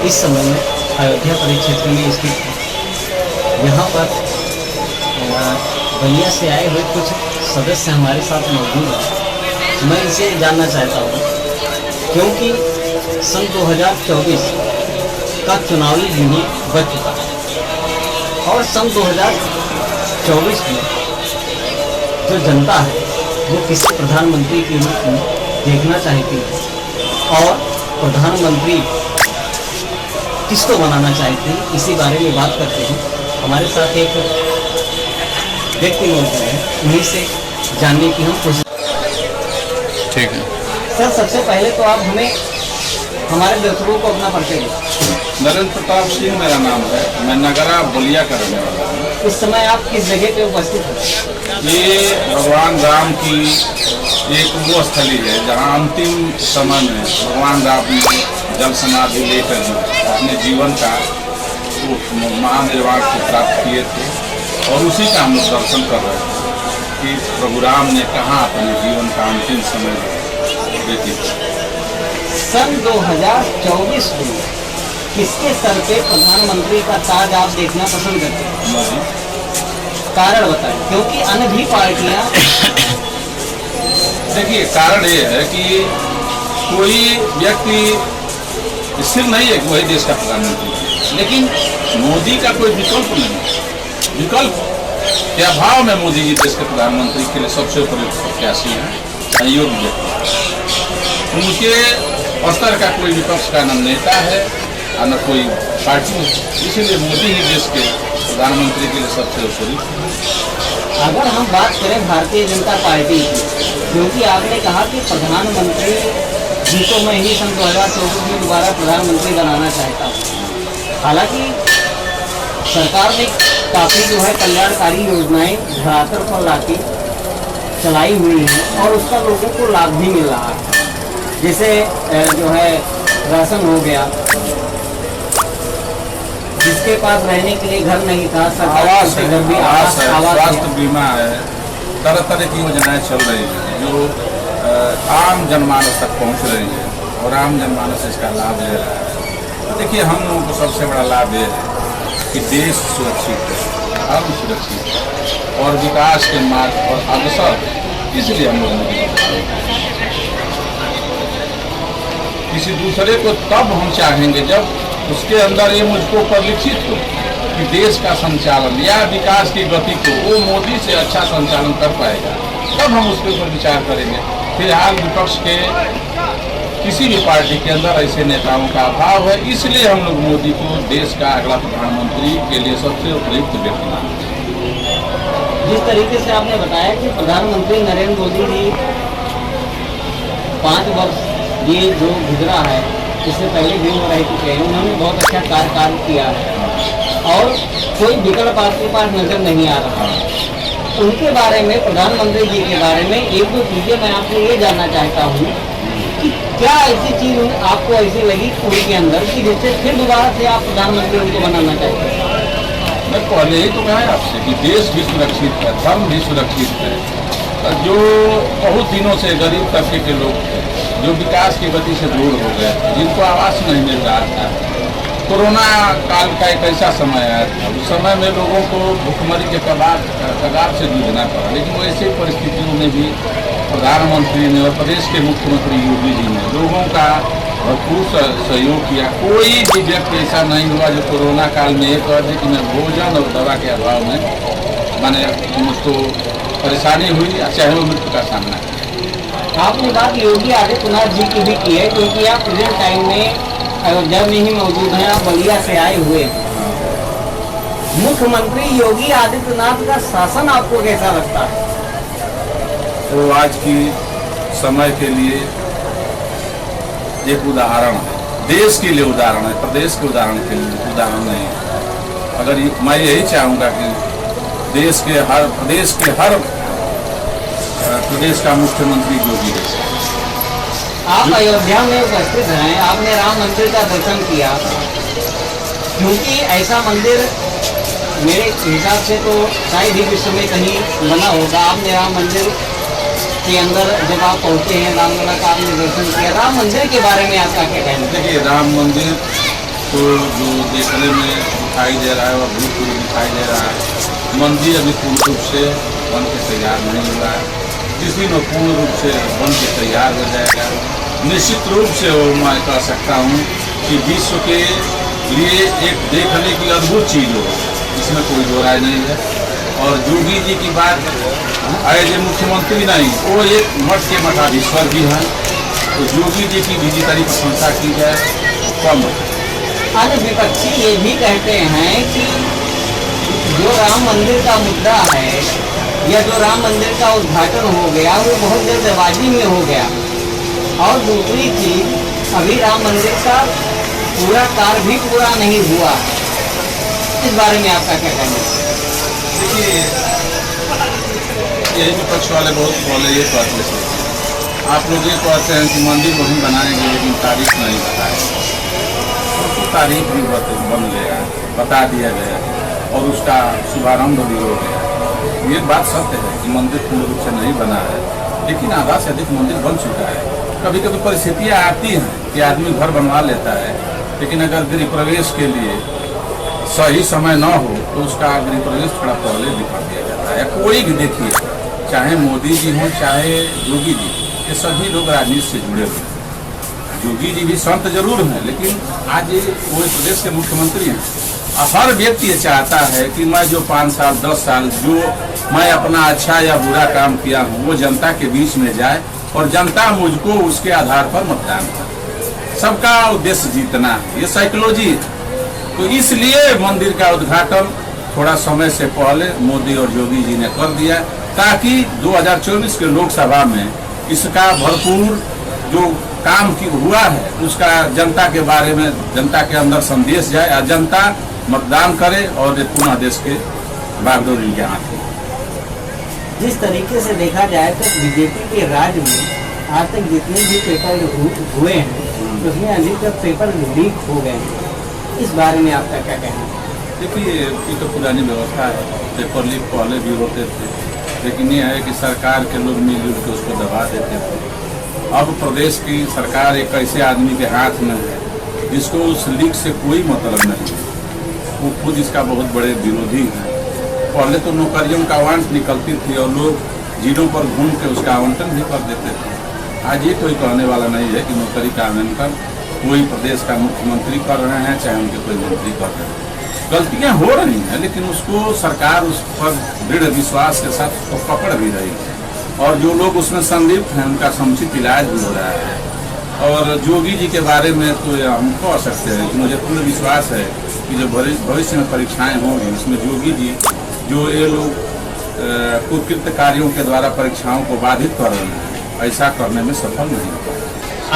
इस समय में अयोध्या परिक्षेत्र में स्थित है। यहाँ पर बलिया से आए हुए कुछ सदस्य हमारे साथ मौजूद हैं। मैं इनसे जानना चाहता हूँ, क्योंकि सन 2024 का चुनावी गिनी बच चुका है और सन 2024 में जो जनता है वो किसी प्रधानमंत्री के रूप में देखना चाहती है और प्रधानमंत्री किसको बनाना चाहती है, इसी बारे में बात करते हैं। हमारे साथ एक व्यक्ति मौजूद है, उन्हीं से जानने की हम कोशिश। ठीक है सर, सबसे पहले तो आप हमें हमारे दर्शकों को अपना परिचय दें। नरेंद्र प्रताप सिंह मेरा नाम है। मैं नगरा बलिया का रहने वाला हूँ। इस समय आप किस जगह पे उपस्थित हैं? ये भगवान राम की एक वो स्थली है जहाँ अंतिम समय में भगवान राम ने जल समाधि लेकर अपने जीवन का महानिर्वाण को प्राप्त किए थे और उसी का हम लोग दर्शन कर रहे हैं कि प्रभु राम ने कहाँ अपने जीवन का अंतिम समय व्यतीत किया। सन 2024 में किसके सर पे प्रधानमंत्री का ताज आप देखना पसंद करते हैं? कारण बताएं, क्योंकि अन्य भी पार्टियां। देखिए, कारण ये है कि कोई व्यक्ति स्थिर नहीं है कि वही देश का प्रधानमंत्री है, लेकिन मोदी का कोई विकल्प नहीं है। विकल्प के अभाव में मोदी जी देश के प्रधानमंत्री के लिए सबसे उपयुक्त प्रत्याशी हैं, संयोग्य व्यक्ति। उनके स्तर का कोई विपक्ष का न नेता है और न कोई पार्टी है, इसीलिए मोदी ही देश के प्रधानमंत्री के लिए सबसे उपयुक्त। अगर हम बात करें भारतीय जनता पार्टी की, क्योंकि आपने कहा कि प्रधानमंत्री जी को मैं ही सन 2024 में दोबारा प्रधानमंत्री बनाना चाहता हूँ। हालांकि सरकार ने काफ़ी जो है कल्याणकारी योजनाएं धरातल पर लाके चलाई हुई हैं और उसका लोगों को लाभ भी मिल रहा है। जैसे जो है राशन हो गया, जिसके पास रहने के लिए घर नहीं था, आवास है, घर भी आवास है, आवास स्वास्थ्य बीमा है, तरह तरह की योजनाएं चल रही हैं जो आम जनमानस तक पहुंच रही है और आम जनमानस इसका लाभ ले रहा है। देखिए, हम लोगों को सबसे बड़ा लाभ ये है कि देश सुरक्षित है, हम सुरक्षित है और विकास के मार्ग पर अग्रसर, इसलिए हम लोगों को किसी दूसरे को तब हम चाहेंगे जब उसके अंदर ये मुझको परिलक्षित हो कि देश का संचालन या विकास की गति को वो मोदी से अच्छा संचालन कर पाएगा, तब हम उसके ऊपर विचार करेंगे। फिलहाल विपक्ष के किसी भी पार्टी के अंदर ऐसे नेताओं का अभाव है, इसलिए हम लोग मोदी को देश का अगला प्रधानमंत्री के लिए सबसे उपयुक्त व्यक्ति मानते हैं। जिस तरीके से आपने बताया कि प्रधानमंत्री नरेंद्र मोदी जी 5 वर्ष ये जो गुजरा है, इससे पहले भी वो रह चुके हैं, उन्होंने बहुत अच्छा कार्यकाल किया है और कोई विकल्प आपके पास नजर नहीं आ रहा। उनके बारे में, प्रधानमंत्री जी के बारे में एक दो चीज़ें मैं आपसे ये जानना चाहता हूँ कि क्या ऐसी चीज़ आपको ऐसी लगी उनके अंदर कि जिससे फिर दोबारा से आप प्रधानमंत्री उनको बनाना चाहते हैं? मैं पहले ही तो कहा है आपसे कि देश भी सुरक्षित है, धर्म भी सुरक्षित है। जो बहुत दिनों से गरीब तबके के लोग थे, जो विकास की गति से दूर हो गए, जिनको आवास नहीं मिल रहा था, कोरोना काल का एक ऐसा समय आया था, उस समय में लोगों को भुखमरी के कगार से जूझना पड़ा, लेकिन वैसे परिस्थितियों में भी प्रधानमंत्री ने और प्रदेश के मुख्यमंत्री योगी जी ने लोगों का भरपूर सहयोग किया। कोई भी व्यक्ति ऐसा नहीं हुआ जो कोरोना काल में एक कह कि मैं भोजन और दवा के अभाव में मैंने मुझको परेशानी हुई, चाहे वो मृत्यु का सामना किया। आपने बात योगी आदित्यनाथ जी की भी की है, क्योंकि आप प्रेजेंट टाइम में अयोध्या में ही मौजूद हैं, आप बलिया से आए हुए हैं। मुख्यमंत्री योगी आदित्यनाथ का शासन आपको कैसा लगता है? तो आज की समय के लिए एक उदाहरण है, देश के लिए उदाहरण है, प्रदेश के उदाहरण के लिए उदाहरण नहीं है। अगर मैं यही चाहूँगा कि देश के हर प्रदेश का मुख्यमंत्री योगी है। आप अयोध्या में उपस्थित हैं, आपने राम मंदिर का दर्शन किया, क्योंकि ऐसा मंदिर मेरे हिसाब से तो शायद ही विश्व में कहीं बना होगा। आपने राम मंदिर के अंदर जब आप पहुँचे हैं, रामलला का आपने दर्शन किया, राम मंदिर के बारे में आपका क्या कहना है? देखिए, राम मंदिर आपको जो देखने में दिखाई दे रहा है वह भूतपूर्व दिखाई दे रहा है। मंदिर अभी पूर्ण रूप से बन के तैयार नहीं हुआ है, जिस दिन वो पूर्ण रूप से बन के तैयार हो जाएगा निश्चित रूप से वो मैं कह सकता हूँ कि विश्व के लिए एक देखने की अद्भुत चीज़ हो, इसमें कोई दो राय नहीं है। और योगी जी की बात एज ए मुख्यमंत्री नहीं, वो एक मठ के मठाधीश्वर भी हैं, तो योगी जी की भी जितनी प्रशंसा की जाए कम है। आज विपक्षी ये भी कहते हैं कि जो राम मंदिर का मुद्दा है या जो राम मंदिर का उद्घाटन हो गया वो बहुत जल्दबाजी में हो गया, और दूसरी चीज अभी राम मंदिर का पूरा कार्य भी पूरा नहीं हुआ। इस बारे में आपका क्या कहना है? देखिए, यही विपक्ष वाले बहुत बोले ये कहते हैं, आप लोग ये कहते हैं कि मंदिर वहीं बनाएंगे लेकिन तारीख नहीं बताएंगे, तो तारीख भी बन गया, बता दिया गया और उसका शुभारंभ भी हो गया। ये बात सत्य है कि मंदिर पूर्ण रूप से नहीं बना है, लेकिन आधा से अधिक मंदिर बन चुका है। कभी कभी परिस्थितियाँ आती हैं कि आदमी घर बनवा लेता है, लेकिन अगर गृह प्रवेश के लिए सही समय न हो तो उसका गृह प्रवेश थोड़ा पहले भी कर दिया जाता है। कोई भी देखिए, चाहे मोदी जी हों चाहे योगी जी, ये सभी लोग राजनीति से जुड़े हुए हैं। योगी जी भी संत जरूर हैं, लेकिन आज वो प्रदेश के मुख्यमंत्री हैं। हर व्यक्ति ये चाहता है कि मैं जो 5 साल 10 साल जो मैं अपना अच्छा या बुरा काम किया हूँ वो जनता के बीच में जाए और जनता मुझको उसके आधार पर मतदान करे। सबका उद्देश्य जीतना है, ये साइकोलॉजी है। तो इसलिए मंदिर का उद्घाटन थोड़ा समय से पहले मोदी और योगी जी ने कर दिया, ताकि 2024 के लोकसभा में इसका भरपूर जो काम की हुआ है उसका जनता के बारे में, जनता के अंदर संदेश जाए और जनता मतदान करे और पुनः देश के बागडोर के हाथ हो। जिस तरीके से देखा जाए तो बीजेपी के राज में आज तक जितने भी पेपर हुए हैं उसमें अधिक पेपर लीक हो गए हैं। इस बारे में आपका क्या कहना है? देखिए, ये तो पुरानी व्यवस्था है, पेपर लीक पहले भी होते थे, लेकिन ये है कि सरकार के लोग मिलजुल के उसको दबा देते थे। अब प्रदेश की सरकार एक ऐसे आदमी के हाथ में है जिसको उस लीक से कोई मतलब नहीं है, वो खुद इसका बहुत बड़े विरोधी हैं। पहले तो नौकरियों का आवंट निकलती थी और लोग जिलों पर घूम के उसका आवंटन भी कर देते थे। आज ये कोई कहने वाला नहीं है कि नौकरी का आवंटन कोई प्रदेश का मुख्यमंत्री कर रहे हैं चाहे उनके कोई मंत्री कर रहे हैं। गलतियां हो रही हैं, लेकिन उसको सरकार उस पर दृढ़ विश्वास के साथ उसको पकड़ भी रही है और जो लोग उसमें संदिग्ध हैं उनका समुचित इलाज भी हो रहा है। और योगी जी के बारे में तो हम कह सकते हैं कि मुझे पूर्ण विश्वास है कि जो भविष्य में परीक्षाएं होंगी उसमें योगी जी जो ये लोग कुकृत्य कार्यों के द्वारा परीक्षाओं को बाधित कर रहे हैं, ऐसा करने में सफल नहीं होगा।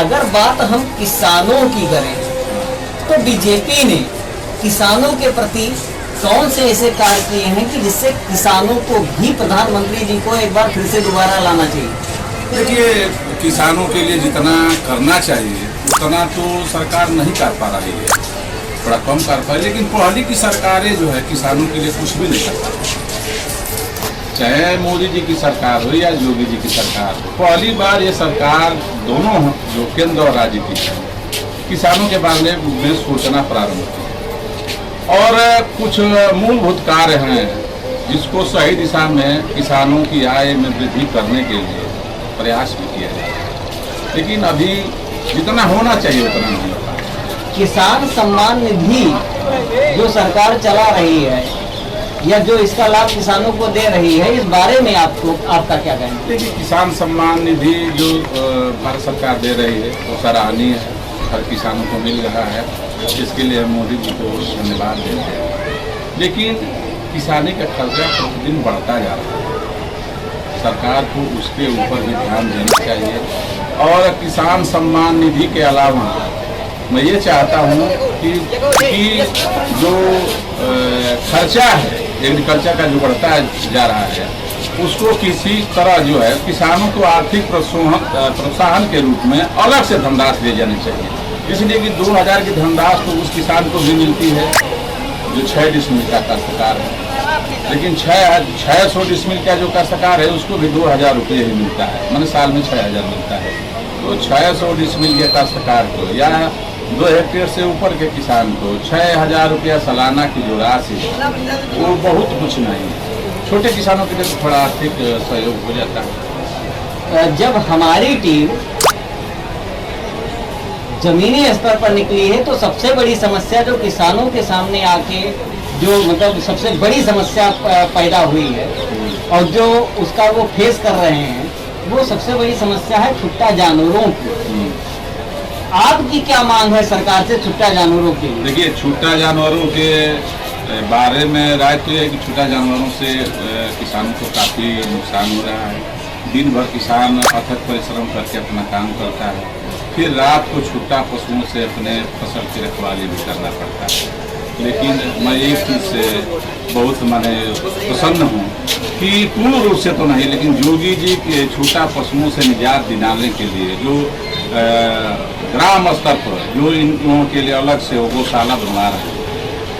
अगर बात हम किसानों की करें तो बीजेपी ने किसानों के प्रति कौन से ऐसे कार्य किए हैं कि जिससे किसानों को भी प्रधानमंत्री जी को एक बार फिर से दोबारा लाना चाहिए? देखिए, किसानों के लिए जितना करना चाहिए उतना तो सरकार नहीं कर पा रही है, थोड़ा कम कर पाई, लेकिन पहले की सरकारें जो है किसानों के लिए कुछ भी नहीं कर पाती। चाहे मोदी जी की सरकार हो या योगी जी की सरकार हो, पहली बार ये सरकार दोनों जो केंद्र और राज्य की है किसानों के बारे में सोचना प्रारंभ किया और कुछ मूलभूत कार्य हैं जिसको सही दिशा में किसानों की आय में वृद्धि करने के लिए प्रयास भी किया जाए, लेकिन अभी जितना होना चाहिए उतना नहीं हो पाया। किसान सम्मान निधि जो सरकार चला रही है या जो इसका लाभ किसानों को दे रही है, इस बारे में आपका क्या कहना है? देखिए, किसान सम्मान निधि जो भारत सरकार दे रही है वो सराहनीय है, हर किसानों को मिल रहा है, इसके लिए हम मोदी जी को धन्यवाद देते हैं। लेकिन किसानी का खर्चा प्रतिदिन बढ़ता जा रहा है, सरकार को उसके ऊपर भी ध्यान देना चाहिए। और किसान सम्मान निधि के अलावा मैं ये चाहता हूँ कि जो खर्चा है एग्रीकल्चर का जो बढ़ता जा रहा है उसको किसी तरह जो है किसानों को आर्थिक प्रोत्साहन के रूप में अलग से धनराशि दी जानी चाहिए, इसलिए कि 2000 की धनराशि तो उस किसान को भी मिलती है जो 6 डिसमिल का काश्तकार है, लेकिन 600 डिसमिल का जो काश्तकार है उसको भी 2000 रुपये ही मिलता है, मैंने साल में 6000 मिलता है। तो 600 डिसमिल के काश्तकार को या 2 हेक्टेयर से ऊपर के किसान को 6,000 रुपया सालाना की जो राशि है वो बहुत कुछ नहीं है। छोटे किसानों के लिए तो थोड़ा आर्थिक सहयोग हो जाता है। जब हमारी टीम जमीनी स्तर पर निकली है तो सबसे बड़ी समस्या जो किसानों के सामने आके जो मतलब सबसे बड़ी समस्या पैदा हुई है और जो उसका वो फेस कर रहे हैं वो सबसे बड़ी समस्या है छुट्टा जानवरों की। आपकी क्या मांग है सरकार से छुट्टा जानवरों की? देखिए, छुट्टा जानवरों के बारे में राय तो है कि छुट्टा जानवरों से किसानों को काफ़ी नुकसान हो रहा है। दिन भर किसान अथक परिश्रम करके अपना काम करता है, फिर रात को छुट्टा पशुओं से अपने फसल की रखवाली भी करना पड़ता है। लेकिन मैं एक चीज़ से बहुत माने प्रसन्न हूँ कि पूर्ण रूप से तो नहीं, लेकिन योगी जी के छुट्टा पशुओं से निजात दिलाने के लिए जो ग्राम स्तर पर जो इन लोगों के लिए अलग से वो गौशाला बनवा रहे हैं,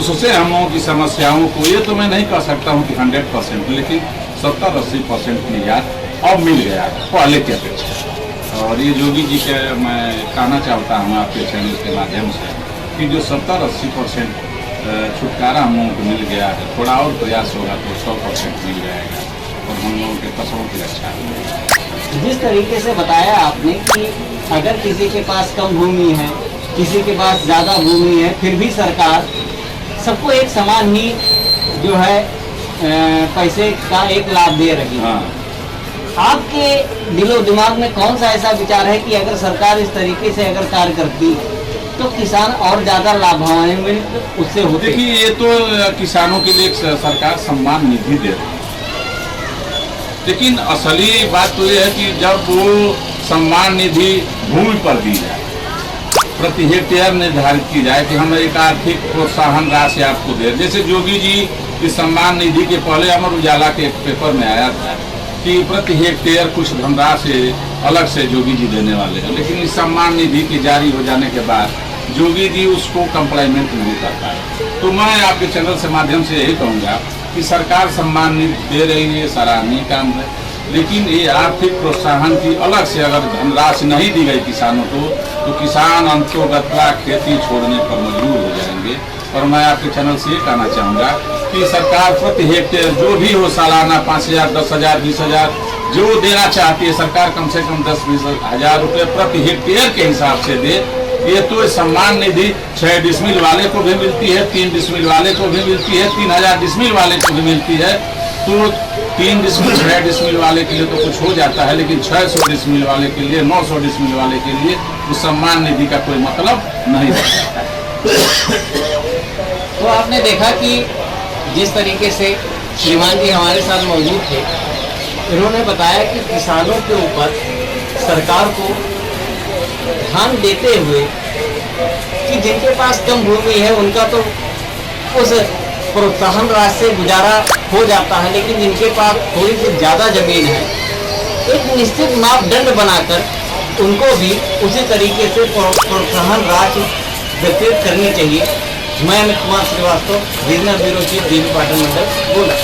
उससे हम लोगों की समस्याओं को, ये तो मैं नहीं कह सकता हूँ कि 100%, लेकिन 70-80% निजात अब मिल गया पहले की अपेक्षा। और ये योगी जी के मैं कहना चाहता हूँ आपके चैनल के माध्यम से कि जो 70-80% छुटकारा हम लोगों को मिल गया है, थोड़ा और प्रयास होगा तो 100% मिल जाएगा और हम लोगों के फसलों की रक्षा होगी। जिस तरीके से बताया आपने कि अगर किसी के पास कम भूमि है, किसी के पास ज़्यादा भूमि है, फिर भी सरकार सबको एक समान ही जो है पैसे का एक लाभ दे रही है। हाँ, आपके दिलो दिमाग में कौन सा ऐसा विचार है कि अगर सरकार इस तरीके से अगर कार्य करती तो किसान और ज़्यादा लाभान्वित उससे होते? देखिए, ये तो किसानों के लिए सरकार सम्मान निधि दे रही है, लेकिन असली बात तो ये है कि जब वो सम्मान निधि भूमि पर दी जाए, प्रति हेक्टेयर निर्धारित की जाए कि हम एक आर्थिक प्रोत्साहन राशि आपको दे। जैसे योगी जी इस सम्मान निधि के पहले अमर उजाला के एक पेपर में आया था कि प्रति हेक्टेयर कुछ धनराशि अलग से योगी जी देने वाले हैं, लेकिन इस सम्मान निधि के जारी हो जाने के बाद योगी जी उसको कंप्लीमेंट नहीं कर पाए। तो मैं आपके चैनल से माध्यम से यही कहूँगा कि सरकार सम्मान निधि दे रही है, सराहनीय काम है, लेकिन ये आर्थिक प्रोत्साहन की अलग से अगर धनराशि नहीं दी गई किसानों को तो किसान अंतोगत्वा खेती छोड़ने पर मजबूर हो जाएंगे। और मैं आपके चैनल से ये कहना चाहूँगा कि सरकार प्रति हेक्टेयर जो भी हो सालाना 5,000, 10,000, 20,000 जो देना चाहती है, सरकार कम से कम 10-20 हज़ार रुपये प्रति हेक्टेयर के हिसाब से दे। ये तो सम्मान निधि 6 डिसमिल वाले को भी मिलती है, 3 डिसमिल वाले को भी मिलती है, 3,000 डिसमिल वाले को भी मिलती है। तो 3 डिसमिल 6 डिसमिल वाले के लिए तो कुछ हो जाता है, लेकिन 600 डिसमिल वाले के लिए, 900 डिसमिल वाले के लिए उस सम्मान निधि का कोई मतलब नहीं रहता। तो आपने देखा कि जिस तरीके से श्रीमान जी हमारे साथ मौजूद थे, इन्होंने बताया कि किसानों के ऊपर सरकार को ध्यान देते हुए कि जिनके पास कम भूमि है उनका तो उस प्रोत्साहन राशि से गुजारा हो जाता है, लेकिन जिनके पास थोड़ी सी ज़्यादा जमीन है एक निश्चित मापदंड बनाकर उनको भी उसी तरीके से प्रोत्साहन राशि वितरित करनी चाहिए। मैं Amit Kumar Shrivastava, regional bureau chief, DB Patan Mandal, बोला।